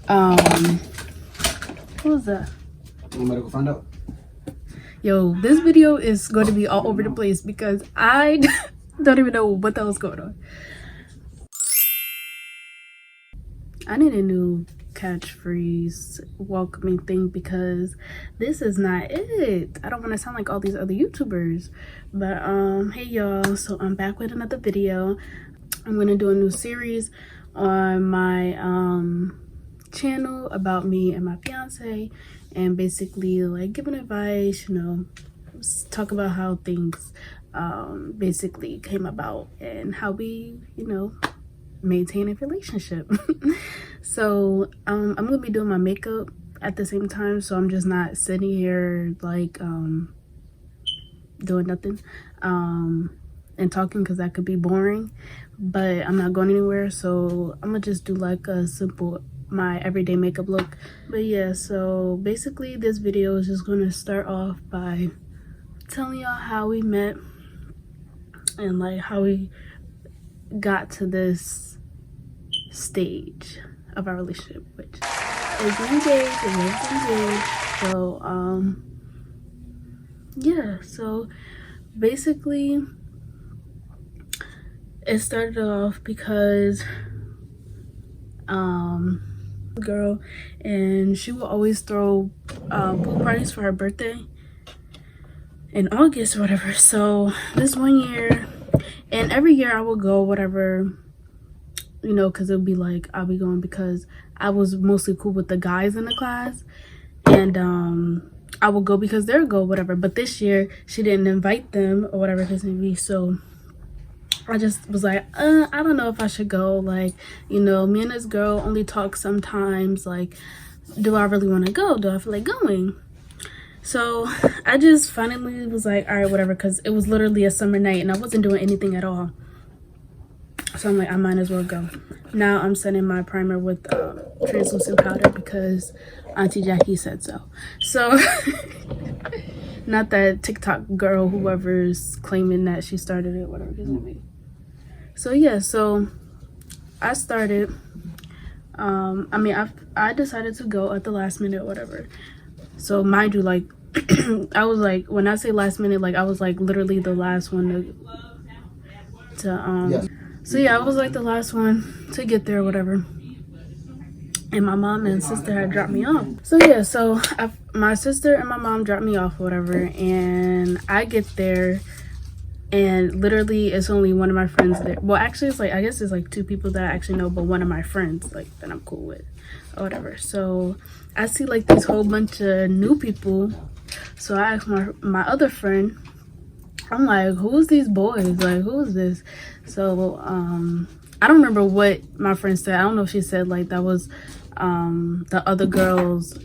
What was that? I'm gonna go find out. Yo, this video is going to be all over the place because I don't even know what the hell's going on. I need a new catchphrase welcoming thing because this is not it. I don't want to sound like all these other YouTubers. But hey y'all, so I'm back with another video. I'm gonna do a new series on my channel about me and my fiance, and basically like giving advice, you know, talk about how things basically came about and how we, you know, maintain a relationship. So I'm gonna be doing my makeup at the same time, so I'm just not sitting here like doing nothing and talking because that could be boring, but I'm not going anywhere, so I'm gonna just do like a simple my everyday makeup look. But yeah, so basically this video is just gonna start off by telling y'all how we met and like how we got to this stage of our relationship, which is engaged and is engaged. So yeah, so basically it started off because girl, and she will always throw pool parties for her birthday in August or whatever. So this one year, and every year I will go, whatever, you know, because it'll be like I'll be going because I was mostly cool with the guys in the class, and I will go because they're go, whatever. But this year she didn't invite them or whatever it may be, so I just was like, I don't know if I should go. Like, you know, me and this girl only talk sometimes. Like, do I really want to go? Do I feel like going? So I just finally was like, all right, whatever, because it was literally a summer night and I wasn't doing anything at all. So I'm like, I might as well go. Now I'm setting my primer with translucent powder because Auntie Jackie said so. So not that TikTok girl, whoever's claiming that she started it, whatever it is me. So yeah, so I started, I decided to go at the last minute or whatever. So mind you, like, I was like, when I say last minute, like I was like literally the last one to Yes. So yeah, I was like the last one to get there or whatever. And my mom and sister had dropped me off. So yeah, so my sister and my mom dropped me off or whatever, and I get there and literally it's only one of my friends there. Well, actually it's like, I guess it's like two people that I actually know, but one of my friends like that I'm cool with or whatever. So I see like this whole bunch of new people. So I asked my other friend, I'm like, who's these boys? Like, who is this? So I don't remember what my friend said. I don't know if she said like that was the other girl's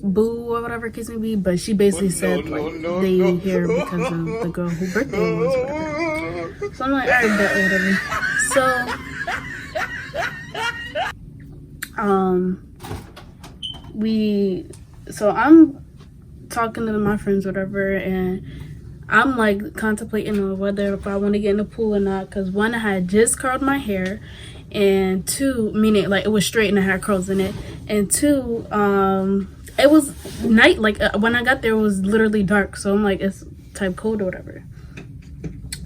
boo or whatever case may be, but she basically said they here because of the girl whose birthday it was, whatever. So I'm like, alright, bet, whatever. So I'm talking to my friends, whatever, and I'm like contemplating on whether if I want to get in the pool or not, because one, I had just curled my hair, and two, meaning like it was straight and I had curls in it, and two, it was night, like when I got there it was literally dark, so I'm like, it's type cold or whatever.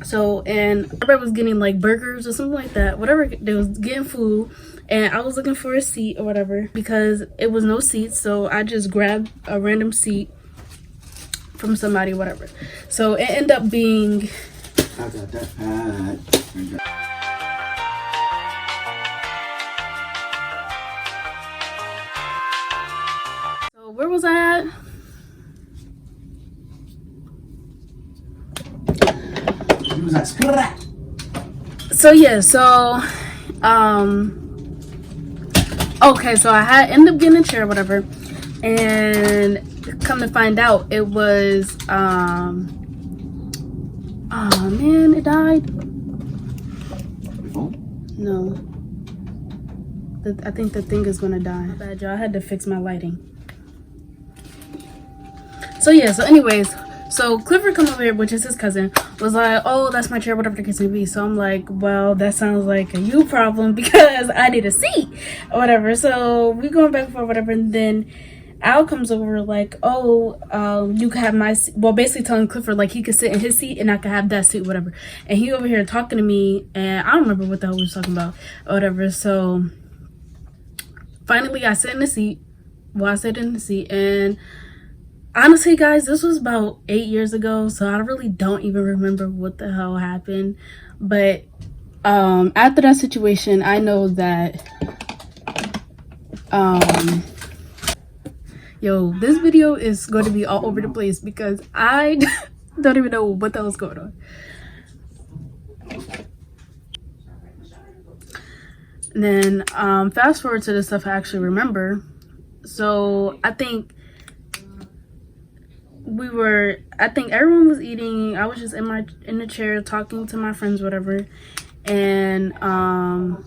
So, and everybody was getting like burgers or something like that, whatever, they was getting food, and I was looking for a seat or whatever because it was no seats, so I just grabbed a random seat from somebody, whatever. So it ended up being, I got that pad. so where was I at? You was like, So yeah, so okay, so I had ended up getting a chair, whatever, and come to find out it was oh man, it died. No, I think the thing is gonna die. My bad, y'all. I had to fix my lighting. So yeah, so anyways, So Clifford come over here, which is his cousin, was like, oh, that's my chair, whatever the case may be. So I'm like, well, that sounds like a you problem because I need a seat or whatever. So we going back and forth, whatever. And then Al comes over like, oh, you can have my seat. Well, basically telling Clifford like he could sit in his seat and I could have that seat, whatever. And he over here talking to me, and I don't remember what the hell we was talking about or whatever. So finally I sit in the seat. Well, I sat in the seat, and honestly, guys, this was about 8 years ago, so I really don't even remember what the hell happened. But after that situation, I know that yo, this video is going to be all over the place because I don't even know what the hell's going on. And then fast forward to the stuff I actually remember. So I think everyone was eating. I was just in the chair talking to my friends, whatever. And me and Al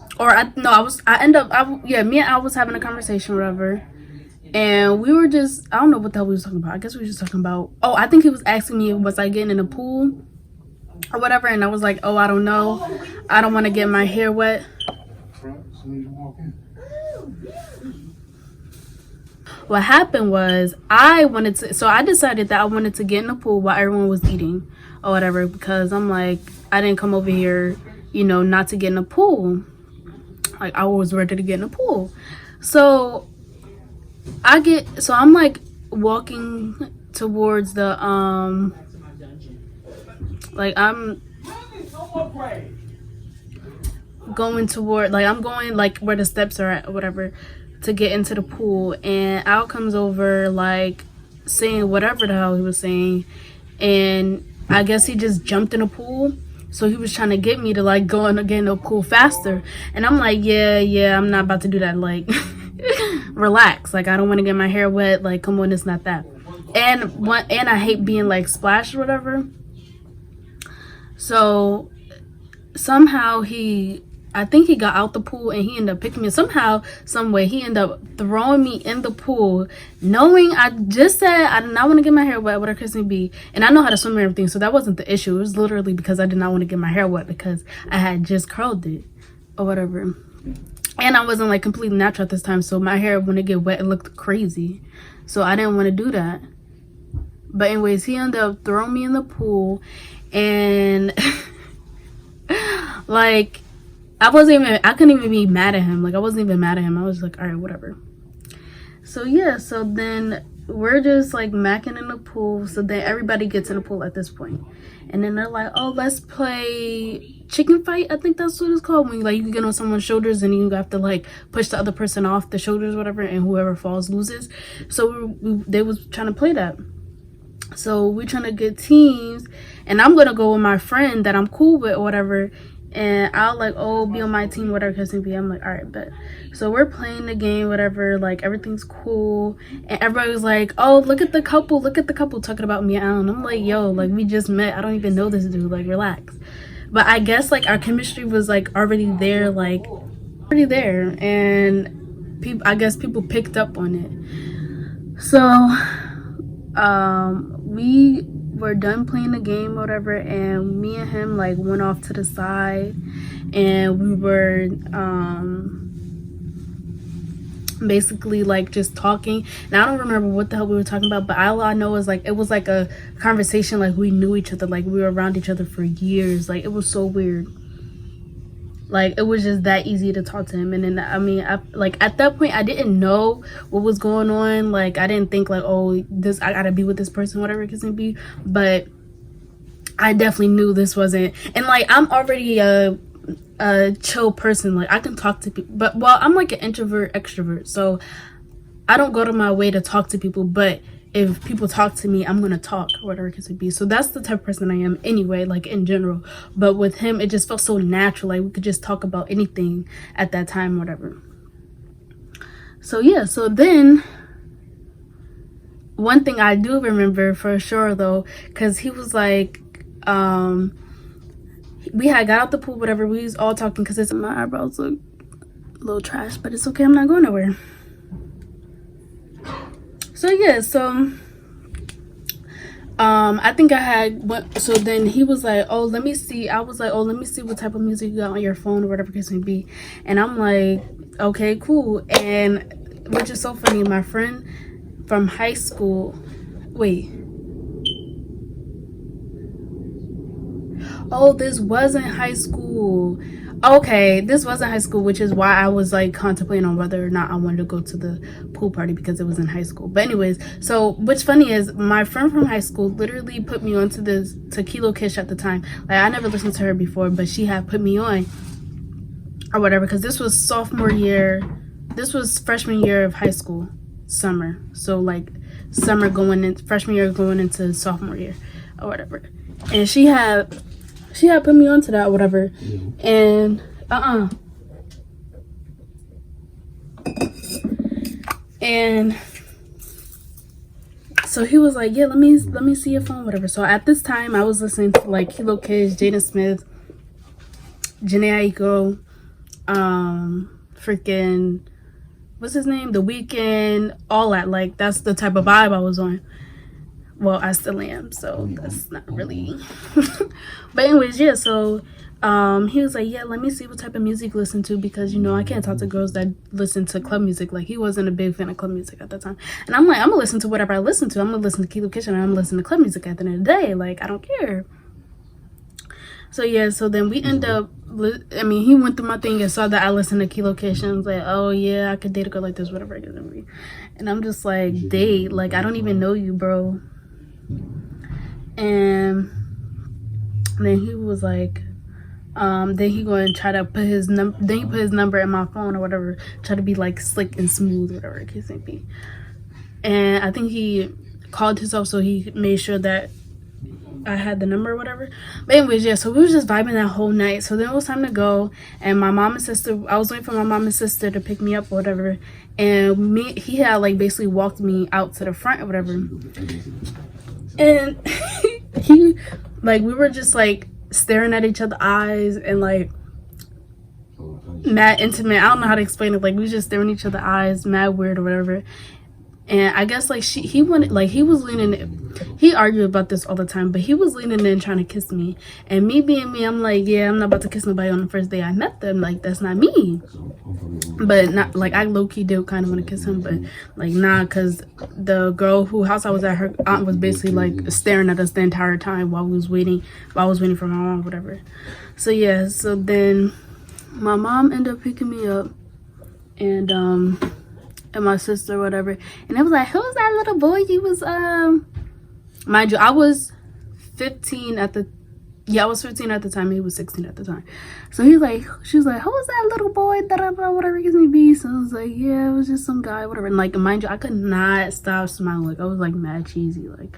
was having a conversation, whatever. And we were just, I don't know what the hell we was talking about. I guess we were just talking about, I think he was asking me, was I getting in the pool or whatever? And I was like, I don't know. I don't want to get my hair wet. What happened was I decided that I wanted to get in the pool while everyone was eating or whatever, because I'm like, I didn't come over here, not to get in the pool. Like, I was ready to get in the pool. So I'm like walking towards the I'm going like where the steps are at or whatever to get into the pool, and Al comes over like saying whatever the hell he was saying, and I guess he just jumped in the pool. So he was trying to get me to like go and get in the pool faster, and I'm like, yeah, I'm not about to do that. Like, relax. Like, I don't want to get my hair wet. Like, come on, it's not that. And I hate being like splashed or whatever. So somehow I think he got out the pool and he ended up picking me. Somehow, some way, he ended up throwing me in the pool, knowing I just said I did not want to get my hair wet, whatever case may be. And I know how to swim and everything, so that wasn't the issue. It was literally because I did not want to get my hair wet because I had just curled it or whatever. And I wasn't like completely natural at this time, so my hair, when it get wet, it looked crazy. So I didn't want to do that. But anyways, he ended up throwing me in the pool, and like, I couldn't even be mad at him. Like, I wasn't even mad at him. I was like, all right, whatever. So yeah, so then we're just like macking in the pool. So then everybody gets in the pool at this point. And then they're like, oh, let's play chicken fight. I think that's what it's called. When you get on someone's shoulders and you have to like push the other person off the shoulders, whatever, and whoever falls loses. So they was trying to play that. So we're trying to get teams, and I'm gonna go with my friend that I'm cool with or whatever. And I'll like, be on my team, whatever case may be. I'm like, all right, bet. So we're playing the game, whatever, like everything's cool. And everybody was like, oh, look at the couple, talking about me and Alan. I'm like, yo, like, we just met. I don't even know this dude, like, relax. But I guess like our chemistry was like already there. And I guess people picked up on it. So we were done playing the game, whatever, and me and him like went off to the side, and we were basically like just talking. And I don't remember what the hell we were talking about, but all I know is like it was like a conversation, like we knew each other, like we were around each other for years. Like, it was so weird. Like, it was just that easy to talk to him. And then I like at that point I didn't know what was going on. Like, I didn't think like, I gotta be with this person, whatever it can be. But I definitely knew this wasn't. And like, I'm already a chill person. Like, I can talk to people, but I'm like an introvert extrovert, so I don't go to my way to talk to people. But if people talk to me, I'm gonna talk, whatever it could be. So that's the type of person I am anyway, like in general. But with him, it just felt so natural. Like, we could just talk about anything at that time, whatever. So yeah, so then one thing I do remember for sure though, because he was like, we had got out the pool, whatever, we was all talking, because my eyebrows look a little trash, but it's okay, I'm not going nowhere. So yeah, so I think I had went, so then he was like, oh, let me see. I was like, oh, let me see what type of music you got on your phone or whatever case may be. And I'm like, okay, cool. And which is so funny, my friend from high school, wait. Oh, this wasn't high school. Okay, this wasn't high school, which is why I was like contemplating on whether or not I wanted to go to the pool party because it was in high school. But anyways, so what's funny is my friend from high school literally put me onto this Tequila Kish at the time. Like I never listened to her before, but she had put me on or whatever because this was sophomore year. This was freshman year of high school, summer. So like summer going in freshman year going into sophomore year or whatever. And she had put me onto that or whatever. And and so he was like, yeah, let me see your phone, whatever. So at this time I was listening to like Kilo Kids, Jaden Smith, Janae Aiko, freaking what's his name, The Weeknd, all that. Like that's the type of vibe I was on. Well, I still am, so that's not really. But anyways, yeah, so he was like, yeah, let me see what type of music you listen to because, you know, I can't talk to girls that listen to club music. Like, he wasn't a big fan of club music at that time. And I'm like, I'm going to listen to whatever I listen to. I'm going to listen to Kilo Kitchen and I'm going to listen to club music at the end of the day. Like, I don't care. So, yeah, so then we end up, I mean, he went through my thing and saw that I listened to Kilo Kitchen. I was like, oh, yeah, I could date a girl like this, whatever. And I'm just like, date? Like, I don't even know you, bro. And then he was like, then he going to try to put his number. Then he put his number in my phone or whatever, try to be like slick and smooth, whatever it case may be. And I think he called himself, so he made sure that I had the number or whatever. But anyways, yeah. So we was just vibing that whole night. So then it was time to go, and my mom and sister. I was waiting for my mom and sister to pick me up or whatever. And he had like basically walked me out to the front or whatever. And he, like, we were just like staring at each other's eyes and like mad intimate. I don't know how to explain it. Like, we was just staring at each other's eyes, mad weird or whatever. And I guess like he wanted, like, he was leaning, he argued about this all the time, but he was leaning in trying to kiss me. And me being me, I'm like, yeah, I'm not about to kiss nobody on the first day I met them. Like, that's not me. But not like, I low-key did kind of want to kiss him, but like, nah, because the girl who house I was at, her aunt was basically like staring at us the entire time while I was waiting for my mom or whatever. So yeah, so then my mom ended up picking me up and my sister or whatever, and it was like, who's that little boy? He was mind you, I was 15 at the I was 15 at the time. He was 16 at the time. So she was like, who's that little boy? Whatever it may be. So I was like, yeah, it was just some guy, whatever. And like, mind you, I could not stop smiling. Like, I was like mad cheesy. Like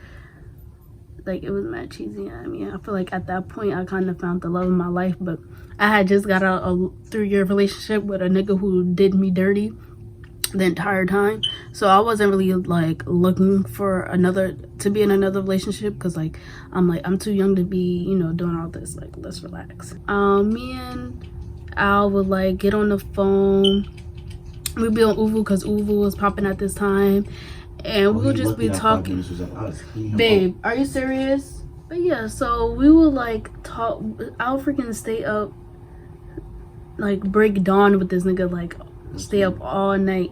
it was mad cheesy. I mean, I feel like at that point I kind of found the love of my life, but I had just got out a 3-year relationship with a nigga who did me dirty the entire time. So I wasn't really like looking for to be in another relationship, because like I'm too young to be, you know, doing all this. Like, let's relax. Me and Al would like get on the phone. We'd be on Uvu because Uvu was popping at this time, and we would just be talking. Babe, are you serious? But yeah, so we would like talk. I'll freaking stay up, like break dawn with this nigga, like stay up all night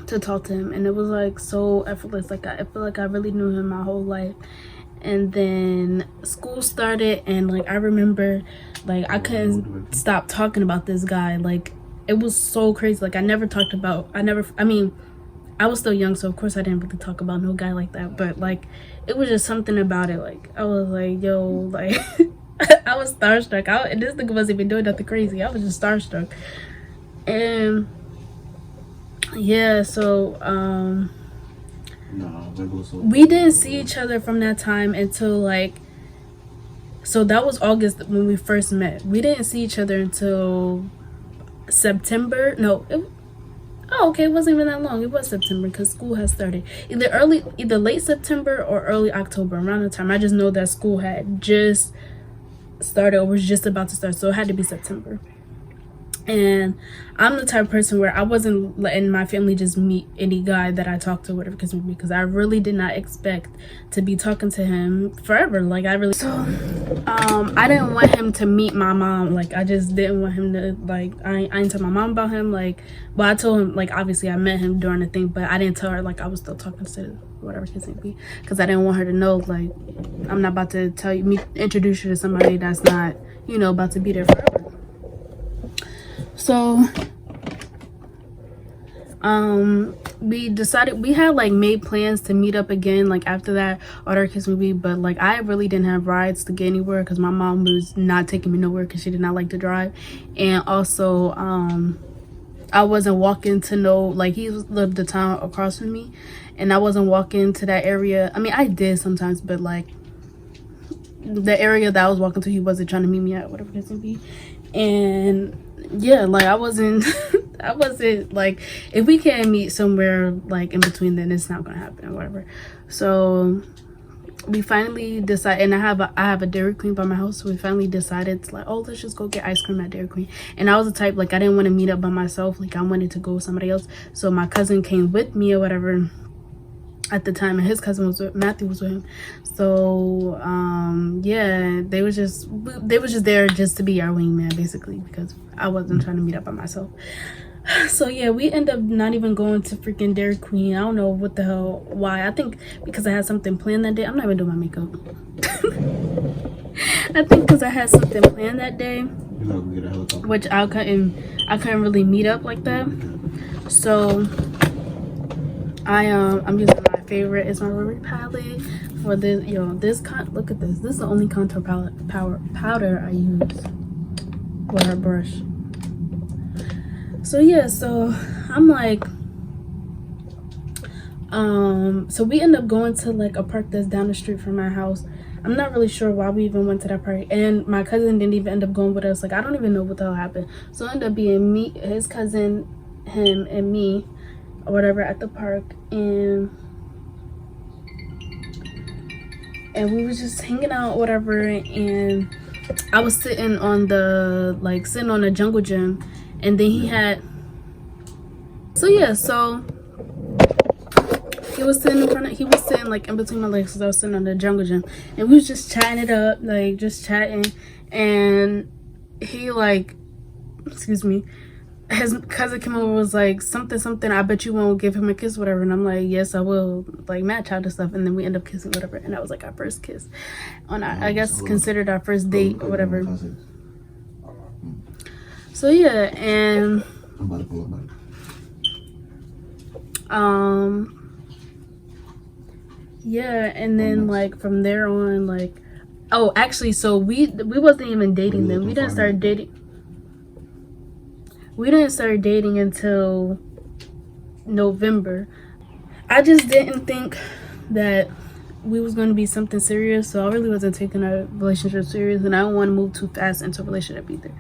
to talk to him. And it was like so effortless. Like, I feel like I really knew him my whole life. And then school started, and like I remember like I couldn't stop talking about this guy. Like, it was so crazy. Like, I mean, I was still young, so of course I didn't really talk about no guy like that, but like it was just something about it. Like, I was like, yo, like I was starstruck. And this nigga wasn't even doing nothing crazy. I was just starstruck. And yeah, so we didn't see each other from that time until like, so that was August when we first met. We didn't see each other until September. Okay, it wasn't even that long. It was September because school had started. Either late September or early October, around the time. I just know that school had just started or was just about to start, so it had to be September. And I'm the type of person where I wasn't letting my family just meet any guy that I talked to, whatever, because I really did not expect to be talking to him forever. Like, I didn't want him to meet my mom. Like, I just didn't want him to, like, I didn't tell my mom about him. Like, well, I told him, like, obviously I met him during the thing, but I didn't tell her, like, I was still talking to whatever his name be, because I didn't want her to know, like, I'm not about to introduce you to somebody that's not, you know, about to be there forever. So we decided, we had like made plans to meet up again like after that Order Kiss movie, but like I really didn't have rides to get anywhere because my mom was not taking me nowhere because she did not like to drive. And also I wasn't walking to like, he lived the town across from me, and I wasn't walking to that area. I mean, I did sometimes, but like the area that I was walking to, he wasn't trying to meet me at, whatever it may be. And yeah, like I wasn't I wasn't like, if we can't meet somewhere like in between, then it's not gonna happen or whatever. So we finally decided, and I have a Dairy Queen by my house, so we finally decided to, like, oh, let's just go get ice cream at Dairy Queen. And I was the type, like, I didn't want to meet up by myself, like I wanted to go with somebody else. So my cousin came with me or whatever at the time, and his cousin Matthew was with him. So yeah, they was just there just to be our wingman basically, because I wasn't trying to meet up by myself. So yeah, we end up not even going to freaking Dairy Queen. I don't know what the hell, why. I think because I had something planned that day. I'm not even doing my makeup. I think because I had something planned that day, which I couldn't really meet up like that. So I'm using my favorite. It's my Riri palette for this. Look at this. This is the only contour powder I use for her brush. So yeah, so I'm like, so we end up going to like a park that's down the street from my house. I'm not really sure why we even went to that park, and my cousin didn't even end up going with us. Like, I don't even know what the hell happened. So it ended up being me, his cousin, him, and me or whatever at the park, and we was just hanging out whatever. And I was sitting on the jungle gym, and then he had, so yeah, so he was sitting like in between my legs, because I was sitting on the jungle gym, and we was just chatting it up, like just chatting. And he like, excuse me, his cousin came over, was like, something, I bet you won't give him a kiss, whatever. And I'm like, yes, I will, like match out and stuff. And then we end up kissing, whatever. And that was like our first kiss on our, I guess considered our first date or whatever. So yeah, and yeah, and then like from there on, like, oh, actually, so we wasn't even dating then. We didn't start dating until November. I just didn't think that we was going to be something serious, so I really wasn't taking our relationship serious, and I don't want to move too fast into a relationship either.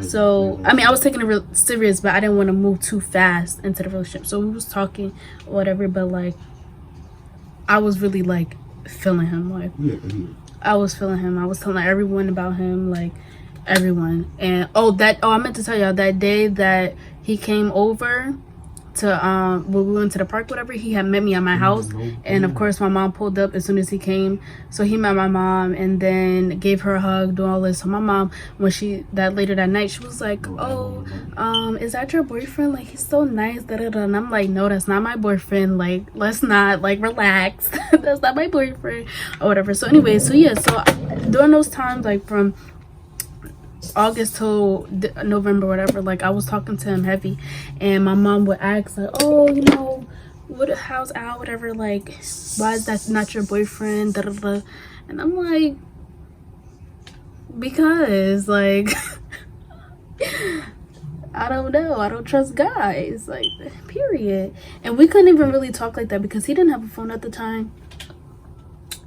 So I mean, I was taking it serious, but I didn't want to move too fast into the relationship. So we was talking or whatever, but like I was really like feeling him. Like I was feeling him. I was telling everyone about him, like everyone. And I meant to tell y'all, that day that he came over to when we went to the park, whatever, he had met me at my house, and of course my mom pulled up as soon as he came. So he met my mom and then gave her a hug, do all this. So my mom, when later that night, she was like, oh, is that your boyfriend? Like, he's so nice, da, da, da. And I'm like, no, that's not my boyfriend. Like, let's not, like, relax. That's not my boyfriend or whatever. So anyway, so yeah, so during those times, like from August till November, whatever, like I was talking to him heavy, and my mom would ask like, oh, you know, how's Al, whatever, like why is that not your boyfriend, da, da, da. And I'm like, because like I don't know, I don't trust guys, like, period. And we couldn't even really talk like that because he didn't have a phone at the time,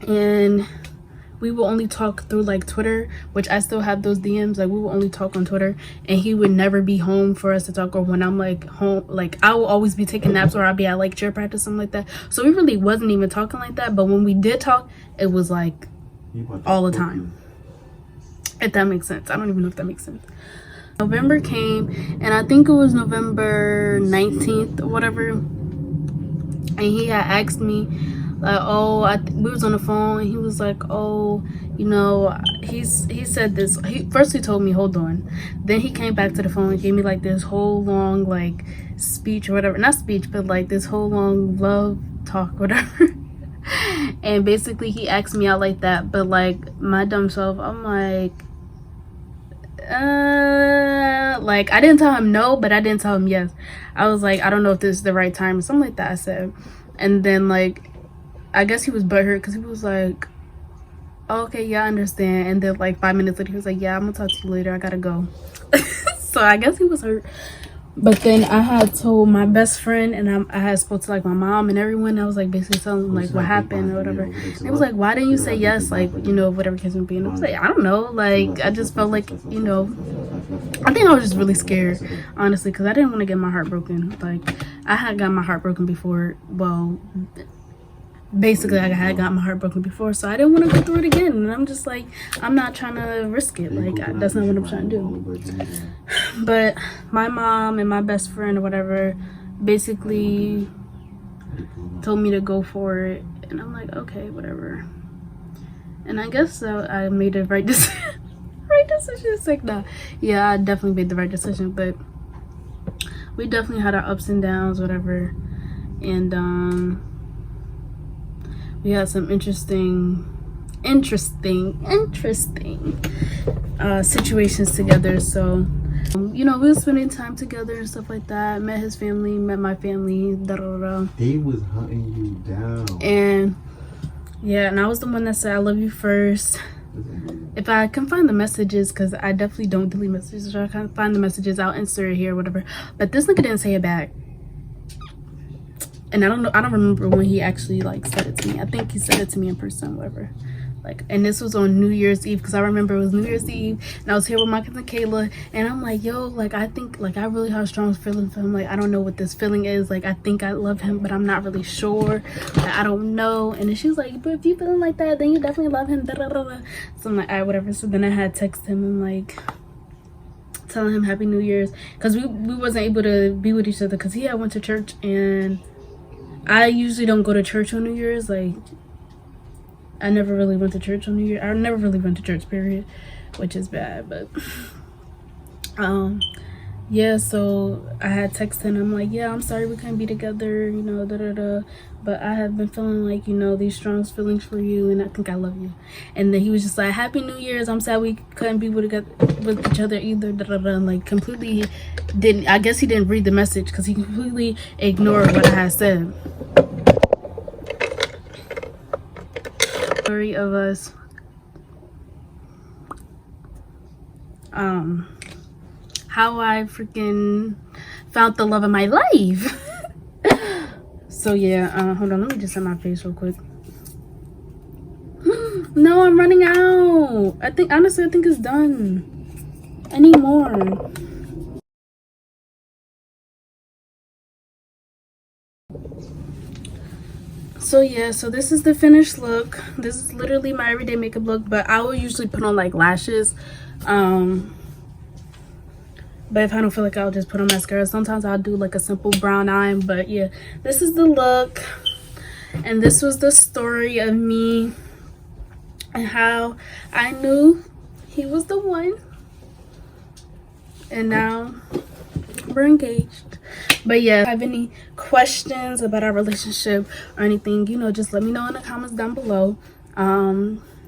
and we will only talk through like Twitter, which I still have those DMs. Like, we will only talk on Twitter, and he would never be home for us to talk. Or when I'm like home, like I will always be taking naps, or I'll be at like cheer practice, something like that. So we really wasn't even talking like that. But when we did talk, it was like all the time. If that makes sense. I don't even know if that makes sense. November came, and I think it was November 19th or whatever, and he had asked me like, oh, we was on the phone, and he was like, oh, you know, he said this. He told me, hold on, then he came back to the phone and gave me like this whole long like speech or whatever, not speech, but like this whole long love talk, whatever. And basically he asked me out like that, but like my dumb self, I'm like I didn't tell him no, but I didn't tell him yes. I was like, I don't know if this is the right time or something like that, I said. And then like I guess he was butthurt because he was like, oh, okay, yeah, I understand. And then like 5 minutes later he was like, yeah, I'm gonna talk to you later, I gotta go. So I guess he was hurt. But then I had told my best friend, and I had spoke to like my mom and everyone. I was like basically telling them like what happened or whatever. And it was like, why didn't you say yes? Like, you know, whatever case may be. And I was like, I don't know. Like, I just felt like, you know, I think I was just really scared, honestly, because I didn't want to get my heart broken. Like, I had got my heart broken before. Well, basically I had got my heart broken before, so I didn't want to go through it again. And I'm just like, I'm not trying to risk it. Like, that's not what I'm trying to do. But my mom and my best friend or whatever basically told me to go for it, and I'm like, okay, whatever. And I guess I made the right decision. Right decision. It's like, nah, yeah, I definitely made the right decision. But we definitely had our ups and downs, whatever. And we had some interesting situations together. So you know, we were spending time together and stuff like that. Met his family, met my family, He was hunting you down. And yeah, and I was the one that said I love you first. If I can find the messages, because I definitely don't delete messages, if I can find the messages, I'll insert it here or whatever. But this nigga didn't say it back. And I don't remember when he actually like said it to me. I think he said it to me in person, whatever. Like, and this was on New Year's Eve, because I remember it was New Year's Eve, and I was here with my cousin Kayla, and I'm like, yo, like, I think, like, I really have strong feelings for him. Like, I don't know what this feeling is. Like, I think I love him, but I'm not really sure. Like, I don't know. And then she's like, but if you feeling like that, then you definitely love him. Da, da, da, da. So I'm like, all right, whatever. So then I had text him and like telling him Happy New Year's, because we wasn't able to be with each other because he had went to church, and I usually don't go to church on New Year's. Like, I never really went to church on New Year. I never really went to church, period, which is bad. But yeah, so I had texted him. I'm like, yeah, I'm sorry we couldn't be together, you know, da da da. But I have been feeling like, you know, these strong feelings for you, and I think I love you. And then he was just like, Happy New Year's. I'm sad we couldn't be with each other either, da da da. And like completely didn't. I guess he didn't read the message because he completely ignored what I had said. Story of us how I freaking found the love of my life. So yeah, hold on, let me just set my face real quick. No, I'm running out. I think it's done. I need more. So yeah, so this is the finished look. This is literally my everyday makeup look, but I will usually put on like lashes. But if I don't feel like, I'll just put on mascara. Sometimes I'll do like a simple brown eye. But yeah, this is the look. And this was the story of me and how I knew he was the one. And now we're engaged. But yeah, if you have any questions about our relationship or anything, you know, just let me know in the comments down below.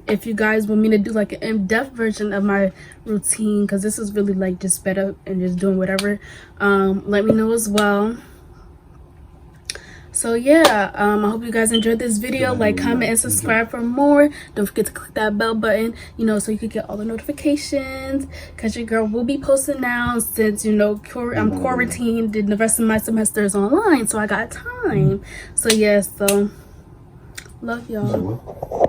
If you guys want me to do like an in-depth version of my routine, because this is really like just sped up and just doing whatever, let me know as well. So yeah, I hope you guys enjoyed this video. Like, comment, and subscribe for more. Don't forget to click that bell button, you know, so you can get all the notifications, because your girl will be posting now, since, you know, I'm quarantined and the rest of my semester is online, so I got time. So yeah, so love y'all.